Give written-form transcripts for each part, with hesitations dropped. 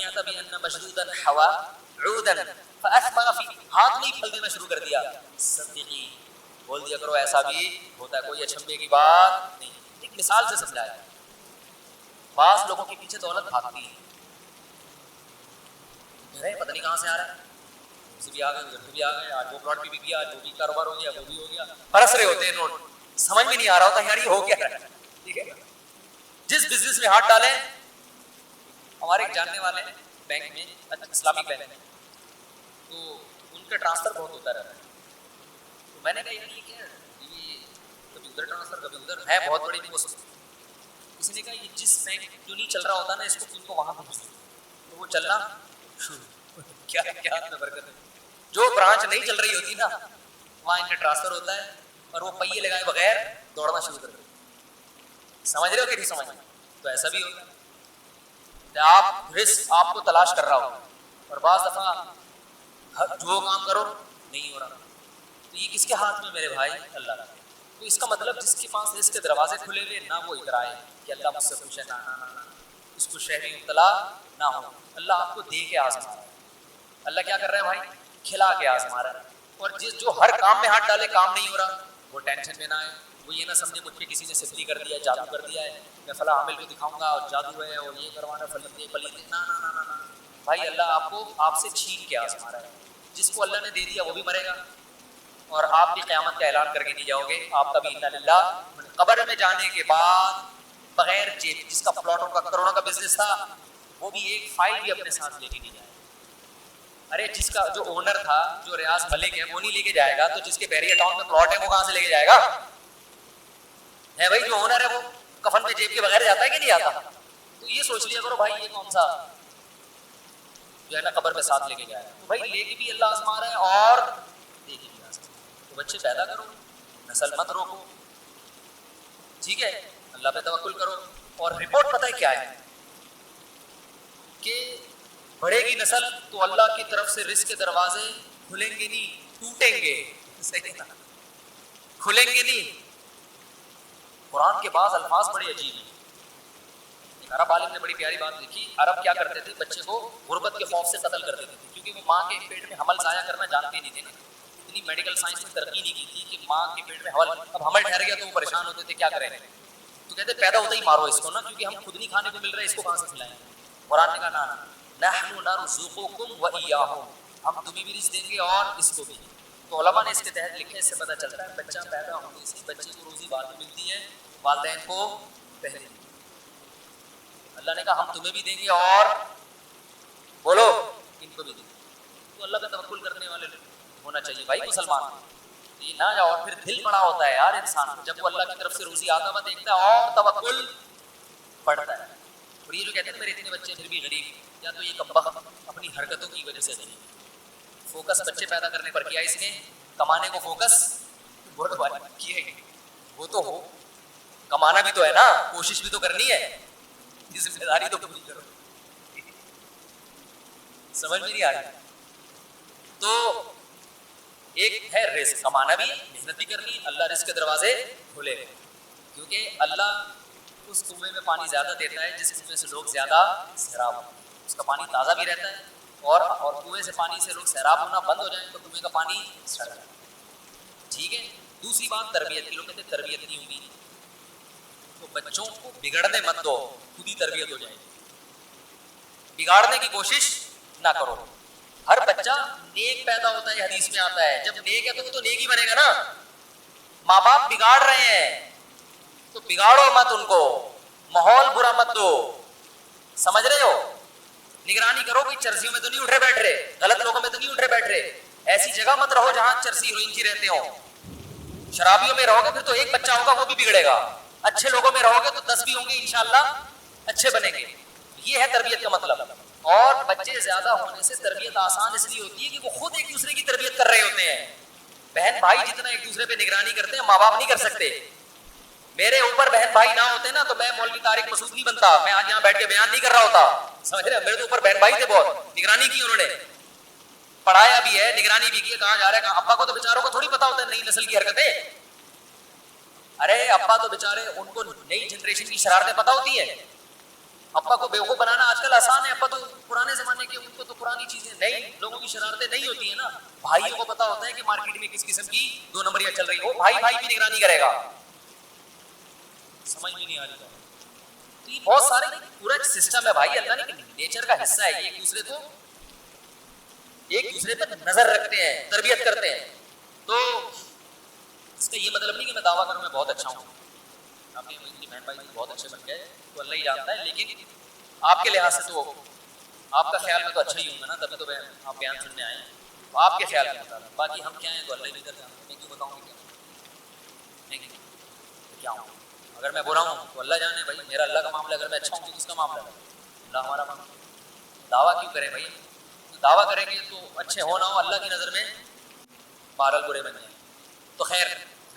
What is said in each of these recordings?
سمعت بأن مشدودا حوا عودا فأثمر فی, ہاتھ نہیں پھل دینا شروع کر دیا, صدقی بول دیا کرو ایسا بھی ہوتا ہے, کوئی اچھمبے کی بات نہیں. ایک مثال سے سمجھایا. بعض لوگوں کے پیچھے دولت بھاگتی ہے, پتہ نہیں کہاں سے آ رہا ہے, اسے بھی آ گئے, ادھر بھی آ گئے, آج وہ پلاٹ بھی گیا, آج وہ بھی کاروبار ہو گیا, وہ بھی ہو گیا, برس رہے ہوتے ہیں نوٹ, سمجھ میں نہیں آ رہا ہوتا یار یہ ہو کیا رہا ہے. ٹھیک ہے, جس بزنس میں ہاتھ ڈالیں. ہمارے ایک جاننے والے ہیں بینک میں, اسلامک بینک میں, تو ان کا ٹرانسفر بہت ہوتا رہتا ہے. تو میں نے کہا یار یہ کیا ہے, یہ کبھی ادھر ٹرانسفر کبھی ادھر ہے, بہت بڑی پوسٹ. کسی نے کہا یہ جس بینک جو نہیں چل رہا ہوتا نا اس کو ان کو وہاں بھیج دو, تو وہ چلنا شروع. کیا کیا برکت ہے. جو برانچ نہیں چل رہی ہوتی نا وہاں ان کا ٹرانسفر ہوتا ہے, اور وہ پہیے لگائے بغیر دوڑنا شروع کر دیتے. سمجھ رہے ہو کہ نہیں سمجھ رہے؟ تو ایسا بھی ہوتا ہے آپ رزق آپ کو تلاش کر رہا ہو, اور بعض دفعہ جو کام کرو نہیں ہو رہا. تو یہ کس کے ہاتھ میں میرے بھائی؟ اللہ کا. تو اس کا مطلب جس کے پاس رزق کے دروازے کھلے ہوئے نہ وہ اترائے کہ اللہ مجھ سے خوش ہے, نہ اس کو شہری مبتلا نہ ہو. اللہ آپ کو دے کے آزما رہا ہے. اللہ کیا کر رہا ہے بھائی؟ کھلا کے آزما رہا ہے. اور جو ہر کام میں ہاتھ ڈالے کام نہیں ہو رہا وہ ٹینشن میں نہ آئے, وہ یہ نہ سمجھے مجھ پہ کسی نے سفری کر دیا, جادو کر دیا ہے, میں فلاں عامل کو دکھاؤں گا اور جادو ہے اور یہ کروانا فلیتے پلیتے. نہ بھائی, اللہ آپ کو آپ سے چھین کے آزما رہا ہے. جس کو اللہ نے دے دیا وہ بھی مرے گا, اور آپ بھی قیامت کا اعلان کر کے نہیں جاؤ گے. آپ کا بھی انا للہ, قبر میں جانے کے بعد بغیر جیب, جس کا پلاٹوں کا کروڑوں کا بزنس تھا وہ بھی ایک فائل بھی اپنے ساتھ لے کے نہیں جائے. ارے جس کا جو اونر تھا, جو ریاض ملک ہے, وہ نہیں لے کے جائے گا تو جس کے بیریا ٹاؤن میں پلاٹ ہے وہ کہاں سے لے کے جائے گا؟ ہے بھائی, جو اونر ہے وہ کفن میں جیب کے بغیر جاتا ہے کہ نہیں آتا؟ تو یہ سوچ لیا کرو بھائی, یہ کون سا جو ہے نا قبر میں ساتھ لے کے جائے. تو بھائی لے کے بھی اللہ آزما رہا ہے اور دے کے بھی آزما. تو بچے پیدا کرو, نسل مت روکو, ٹھیک ہے, اللہ پہ توکل کرو. اور رپورٹ پتہ ہے کیا ہے کہ بڑھے گی نسل تو اللہ کی طرف سے رزق کے دروازے کھلیں گے نہیں, ٹوٹیں گے. صحیح نا, کھلیں گے نہیں. قرآن کے بعض الفاظ بڑے عجیب ہیں. ایک عرب عالم نے بڑی پیاری بات لکھی. عرب کیا کرتے تھے, بچے کو غربت کے خوف سے قتل کر دیتے تھے, کیونکہ وہ ماں کے پیٹ میں حمل ضائع کرنا جانتے نہیں تھے نا. اتنی میڈیکل سائنس میں ترقی نہیں کی تھی کہ ماں کے پیٹ میں حمل, اب حمل ٹھہر گیا تو وہ پریشان ہوتے تھے کیا کریں. تو کہتے پیدا ہوتا ہی مارو اس کو نا, کیونکہ ہم خود نہیں کھانے کو مل رہا ہے, اس کو کہاں سے کھلائیں. قرآن نے کہا نحن نرزقکم وإیاہم, ہم تمہیں بھی رزق دیں گے اور اس کو بھی. تو علماء نے اس کے تحت لکھے, اس سے پتہ چلتا ہے بچہ پیدا ہونے سے بچے کو روزی بعد میں ملتی ہے, والدین کو پہلے. اللہ نے کہا ہم تمہیں بھی دیں گے اور بولو ان کو بھی دیں گے. تو اللہ پہ توکل کرنے والے ہونا چاہیے بھائی مسلمان. یہ نہ جاؤ, اور پھر دل بڑا ہوتا ہے یار انسان کو جب وہ اللہ کی طرف سے روزی آتا ہوا دیکھتا ہے اور توکل بڑھتا ہے. اور یہ جو کہتے ہیں میرے اتنے بچے پھر بھی غریب, یا تو یہ کمبخت اپنی حرکتوں کی وجہ سے نہیں. فوکس بچے پیدا کرنے پر کیا اس نے, کمانے کو فوکس کیا, وہ تو ہو کمانا بھی تو ہے نا, کوشش بھی تو کرنی ہے, یہ ذمہ داری تو پوری کرو. سمجھ میں نہیں آ رہی. تو ایک ہے رزق, کمانا بھی, محنت بھی کرنی, اللہ رزق کے دروازے کھولے گئے. کیونکہ اللہ اس کنویں میں پانی زیادہ دیتا ہے جس کنویں سے لوگ زیادہ سیراب ہو. اس کا پانی تازہ بھی رہتا ہے, اور کنویں سے پانی سے لوگ سیراب ہونا بند ہو جائیں تو کنویں کا پانی سڑ جائے. ٹھیک ہے. دوسری بات تربیت کی. لوگ کہتے ہیں تربیت نہیں ہوگی, تو بچوں کو بگڑنے مت دو, خود ہی تربیت ہو جائے گی. بگاڑنے کی کوشش نہ کرو. ہر بچہ نیک پیدا ہوتا ہے, حدیث میں آتا ہے, جب نیک ہے تو وہ تو نیک ہی بنے گا نا. ماں باپ بگاڑ رہے ہیں تو بگاڑو مت ان کو, ماحول برا مت دو. سمجھ رہے ہو؟ نگرانی کرو کہ چرسیوں میں تو نہیں اٹھے بیٹھ رہے, غلط لوگوں میں تو نہیں اٹھے بیٹھ رہے. ایسی جگہ مت رہو جہاں چرسی روئنچی رہتے ہوں. شرابیوں میں رہو گے پھر تو ایک بچہ ہوگا وہ بھی بگڑے گا. اچھے لوگوں میں رہو گے تو 10 بھی ہوں گے انشاءاللہ اچھے بنیں گے. یہ ہے تربیت کا مطلب. اور بچے زیادہ ہونے سے تربیت آسان اس لیے ہوتی ہے کہ وہ خود ایک دوسرے کی تربیت کر رہے ہوتے ہیں. بہن بھائی جتنا ایک دوسرے پہ نگرانی کرتے ہیں ماں باپ نہیں کر سکتے. میرے اوپر بہن بھائی نہ ہوتے نا تو میں مولوی طارق مسعود نہیں بنتا, میں آج یہاں بیٹھ کے بیان نہیں کر رہا ہوتا. سمجھ رہے, میرے تو اوپر بہن بھائی تھے, بہت نگرانی کی انہوں نے, پڑھایا بھی ہے, نگرانی بھی کی, کہاں جا رہا ہے. ابا کو تو بیچاروں کو تھوڑی پتا ہوتا ہے نئی نسل کی حرکتیں. ارے ابا تو بیچارے, ان کو نئی جنریشن کی شرارتیں پتا ہوتی ہیں. ابا کو بیوقوف بنانا آج کل آسان ہے, ابا تو پرانے زمانے نئی لوگوں کی شرارتیں نہیں ہوتی ہیں نا. بھائیوں کو پتا ہوتا ہے کہ مارکیٹ میں کس قسم کی 2 نمبریاں چل رہی ہو, بھائی بھائی کی نگرانی کرے گا. سمجھ میں نہیں آ رہی. تو یہ بہت سارے پورا سسٹم ہے بھائی, اللہ نے نیچر کا حصہ ہے. ایک دوسرے پر نظر رکھتے ہیں, تربیت کرتے ہیں. تو اس کا یہ مطلب نہیں کہ میں دعویٰ کروں میں بہت اچھا ہوں. آپ کے بہن بھائی بہت اچھے بن گئے تو اللہ ہی جانتا ہے, لیکن آپ کے لحاظ سے تو آپ کا خیال میں تو اچھا ہی ہوں گا نا, تبھی تو آپ بیان سننے آئے ہیں. آپ کے خیال میں بتا. باقی ہم کیا ہیں تو اللہ ہی بہتر جانتے ہیں. میں کیوں بتاؤں گا کیا ہوں. اگر میں برا ہوں تو اللہ جانے بھائی, میرا اللہ کا معاملہ. اگر میں اچھا ہوں تو کس کا معاملہ ہے؟ اللہ ہمارا معاملہ. دعویٰ کیوں کریں بھائی؟ دعویٰ کریں گے تو اچھے ہو نہ ہو اللہ کی نظر میں بہرحال برے بنے. تو خیر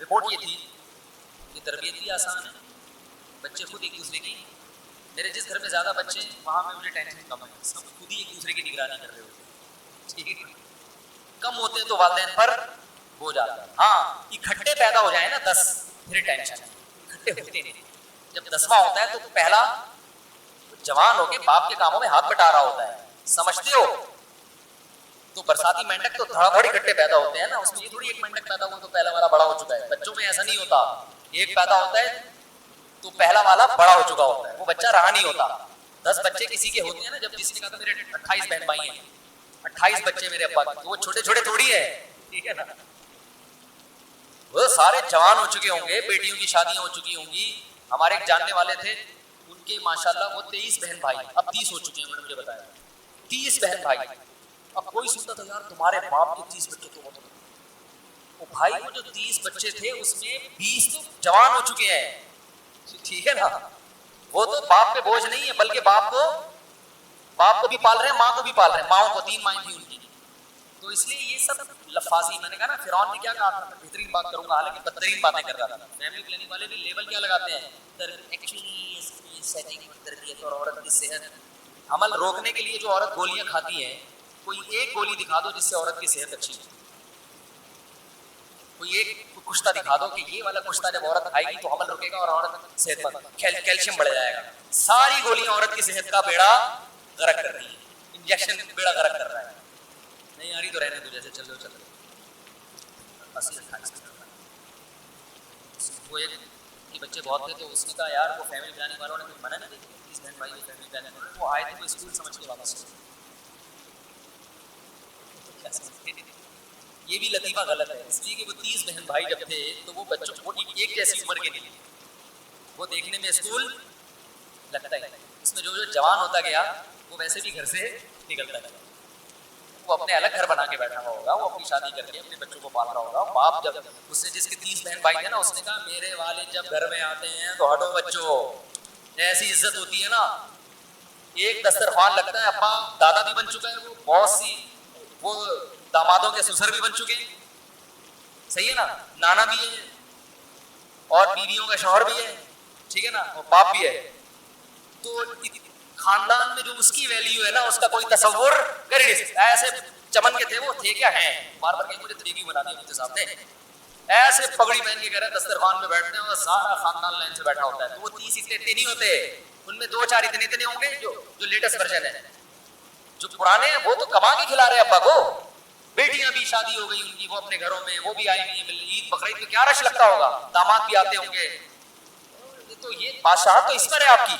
رپورٹ یہ تھی کہ تربیت بھی آسان ہے, بچے خود ایک دوسرے کی. میرے جس گھر میں زیادہ بچے ہیں وہاں میں مجھے ٹینشن کم ہے, سب خود ہی ایک دوسرے کی نگرانی کر رہے ہوتے ہیں. ٹھیک ہے, کم ہوتے ہیں تو والدین پر ہو جاتا ہے. ہاں اکٹھے پیدا ہو جائیں نا 10 پھر ٹینشن ہے, اکٹھے ہوتے نہیں. جب 10واں ہوتا ہے تو پہلا جوان ہو کے باپ کے کاموں میں ہاتھ بٹا رہا ہوتا ہے, سمجھتے ہو. تو برساتی مینڈک تو دھڑا دھڑ اکٹھے پیدا ہوتے ہیں نا, اس میں یہ تھوڑی ایک مینڈک پیدا ہوا تو پہلا والا بڑا ہو چکا ہے. بچوں میں ایسا نہیں ہوتا, ایک پیدا ہوتا ہے تو پہلا والا بڑا ہو چکا ہوتا ہے, وہ بچہ رہا نہیں ہوتا. 10 بچے کسی کے ہوتے ہیں نا, جب کسی نے کہا تھا میرے 28 بہن بھائی ہیں, 28 بچے میرے ابا کے, تو وہ چھوٹے چھوٹے تھوڑی ہے. ٹھیک ہے نا, وہ سارے جوان ہو چکے ہوں گے, بیٹیوں کی شادیاں ہو چکی ہوں گی. ہمارے ایک جاننے والے تھے, ان کے ماشاءاللہ وہ 23 بہن بھائی, اب 30 ہو چکے ہیں. انہوں نے مجھے بتایا 30 بہن بھائی. اب کوئی سنتا تھا یار تمہارے باپ کے 30 بچے تو بہت ہوتے. وہ بھائی وہ جو 30 بچے تھے اس میں 20 تو جوان ہو چکے ہیں. ٹھیک ہے نا, وہ تو باپ پہ بوجھ نہیں ہے, بلکہ باپ کو بھی پال رہے ہیں, ماں کو بھی پال رہے ہیں. ماؤں کو 3 مائیں تھی ان کی. تو اس لیے یہ سب لفاظی, میں نے کہا نا فرعون نے کیا کہا تھا, بہترین بات کروں گا حالانکہ بدترین باتیں کر رہا تھا. فیملی پلاننگ والے بھی لیبل کیا لگاتے ہیں, ایکچولی اس کی سیٹنگ اور تربیت اور عورت کی صحت. حمل روکنے کے لیے جو عورت گولیاں کھاتی ہے, کوئی ایک گولی دکھا دو جس سے عورت کی صحت اچھی ہو. کوئی ایک کشتہ دکھا دو کہ یہ والا کشتہ جب عورت کھائے گی تو حمل رکے گا اور عورت صحت مند, کیلشیم بڑھ جائے گا. ساری گولیاں عورت کی صحت کا بیڑا غرق کر رہی ہیں, انجیکشن بیڑا غرق کر رہا ہے. نہیں آ رہی تو رہنے دو, جیسے چل رہے 28. وہ ایک کے بچے بہت تھے تو اس نے کہا یار وہ فیملی پلاننگ والوں نے منع نہیں کی, 30 بہن بھائی فیملی پلاننگ والوں نے, وہ آئے تھے وہ اسکول سمجھ کے واپس. یہ بھی لطیفہ غلط ہے, اس لیے کہ وہ 30 بہن بھائی جب تھے تو وہ بچوں کو ایک جیسی عمر کے نہیں, وہ دیکھنے میں اسکول لگتا ہے. اس میں جو جوان ہوتا گیا وہ ویسے بھی گھر سے نکلتا گیا. وہ اپنے الگ گھر بنا کے بیٹھا ہوا ہوگا, وہ اپنی شادی کر کے اپنے بچوں کو پال رہا ہوگا. باپ جب اس نے جس کے 30 بہن بھائی تھے نا, اس نے کہا میرے والد جب گھر میں آتے ہیں تو ہٹو بچوں, ایسی عزت ہوتی ہے نا. ایک دسترخوان لگتا ہے, ابا دادا بھی بن چکا ہے, وہ بہت سی وہ دامادوں کے سسر بھی بن چکے ہیں, صحیح ہے نا, نانا بھی ہے اور بیویوں کا شوہر بھی ہے. ٹھیک ہے نا, اور باپ بھی ہے. تو خاندان میں جو اس کی ویلیو ہے نا, اس کا کوئی تصور کر ہی نہیں سکتا. ایسے چمن کے تھے, وہ تھے کیا ہیں, بار بار کہیں مجھے طریقی بنا دیا مجھے صاحب نے, ایسے پگڑی پہن کے کہہ رہے ہیں دسترخوان پہ بیٹھتے ہیں اور سارا خاندان لائن سے بیٹھا ہوتا ہے. تو وہ 30 اتنے نہیں ہوتے, ان میں 2-4 اتنے ہوں گے جو لیٹسٹ ورژن ہے. جو پرانے ہیں وہ تو کما کے کھلا رہے ابا کو, بیٹیاں بھی شادی ہو گئی ان کی, وہ اپنے گھروں میں, وہ بھی آئی ہوئی ہیں. عید بقرعید میں کیا رش لگتا ہوگا, داماد بھی آتے ہوں گے. تو یہ بادشاہ تو اس پر ہے آپ کی,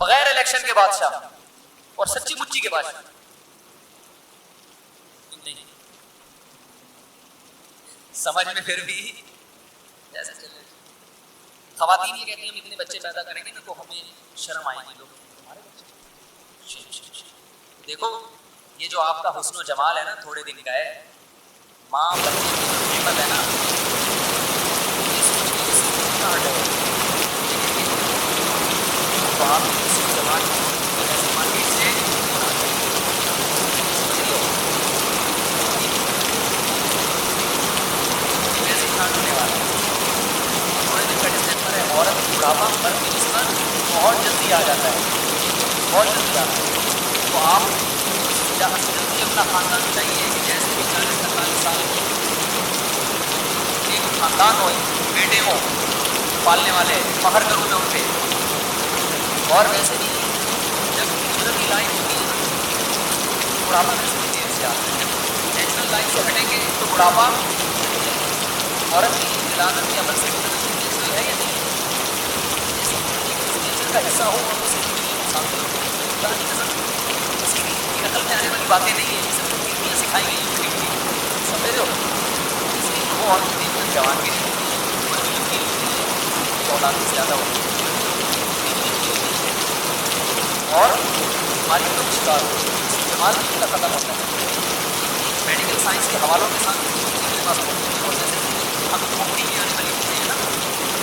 بغیر الیکشن کے بادشاہ اور سچی مچی کے بادشاہ. سمجھ میں پھر بھی ایسے چلے. خواتین یہ کہتی ہیں ہم اتنے بچے پیدا کریں گے نا تو ہمیں شرم آئے گی, لوگ ہمارے بچے. دیکھو یہ جو آپ کا حسن و جمال ہے نا تھوڑے دن کا ہے, ماں بچے کی قیمت ہے نا, یہ سوچ کے کسی کو نہ ہٹو. تو آپ حسن و جمال ایسے مارکیٹ سے ویسے ہی کھانے والا تھوڑے دن کا ڈسٹینس ہے. عورت کی بڑھاپا مرد کی نسبت بہت جلدی آ جاتا ہے, بہت جلدی آتا ہے. تو آپ جلدی اپنا خاندان چاہیے کہ جیسے بھی 40-45 سال ایک خاندان ہو, بیٹے ہوں پالنے والے, فخر کروں میں ان پہ. اور ویسے بھی جب قدرتی لائف ہوتی ہے بڑھاپا میں تھوڑی دیر سے آتا ہے. نیچرل لائف سے ہٹیں گے تو بڑھاپا عورت کی ولادت یا بچے کی نیچرل ہے یا نہیں؟ نیچر کا حصہ ہو اور اسے نقصان کرو. اس کی نقل میں آنے والی باتیں نہیں ہیں جسے کھڑکیاں سکھائی گئی ہیں کھڑکی سمجھ رہے ہو. اس لیے وہ عورت دیکھ جوان کے لیے اولاد زیادہ ہوتی ہے اور بیماریوں کا شکار ہو استعمال کا ختم ہوتا ہے. میڈیکل سائنس کے حوالوں کے ساتھ میرے پاس اب کمپنی میں آنے والی چیزیں ہیں نا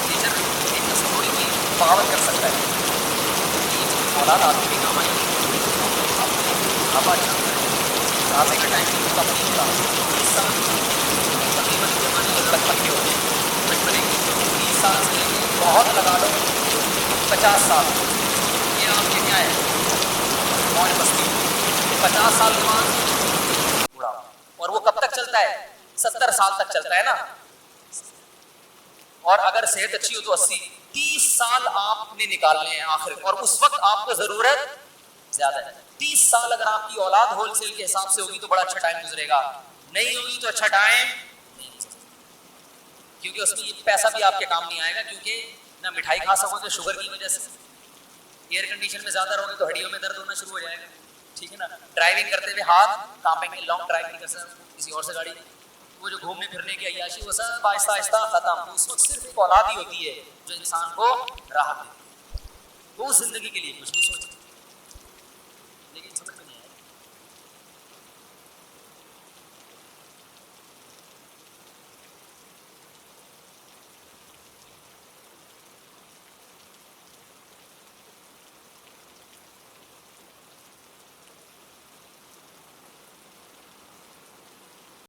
نیچر ایک نسل تھوڑی کی بغاوت کر سکتا ہے. اولاد آپ کی بھی کام آئی آپ اچھا راستے کا ٹائم کم نہیں ہوتا. 20 سال تقریباً زمانے کے لڑک پکے ہوتے ہیں بچپنے 20 سال سے لے کے بہت لگا لو 50 سال یہ آپ کے کیا ہے موج مستی. 50 سال کے بعد بوڑھا اور وہ کب تک چلتا ہے 70 سال تک چلتا ہے نا. اور اگر صحت اچھی ہو تو 80 30 سال آپ نے نکالنے ہیں آخر اور اس وقت آپ کو ضرورت زیادہ ہے. 30 سال اگر آپ کی اولاد ہول سیل کے حساب سے ہوگی تو بڑا اچھا ٹائم گزرے گا. نہیں ہوگی تو اچھا ٹائم نہیں گزرے کیونکہ اس میں پیسہ بھی آپ کے کام نہیں آئے گا کیونکہ نہ مٹھائی کھا سکو گے شوگر کی وجہ سے. ایئر کنڈیشن میں زیادہ رہو گے تو ہڈیوں میں درد ہونا شروع ہو جائے گا. ٹھیک ہے نا. ڈرائیونگ کرتے ہوئے ہاتھ کانپیں گے. لانگ ڈرائیو نہیں کر سکتے کسی اور سے گاڑی. وہ جو گھومنے پھرنے کی عیاشی وہ سب آہستہ آہستہ ختم. اس وقت صرف ایک اولاد ہی ہوتی ہے جو انسان کو راحت دیتی ہے. وہ زندگی کے لیے کچھ نہیں سوچتی.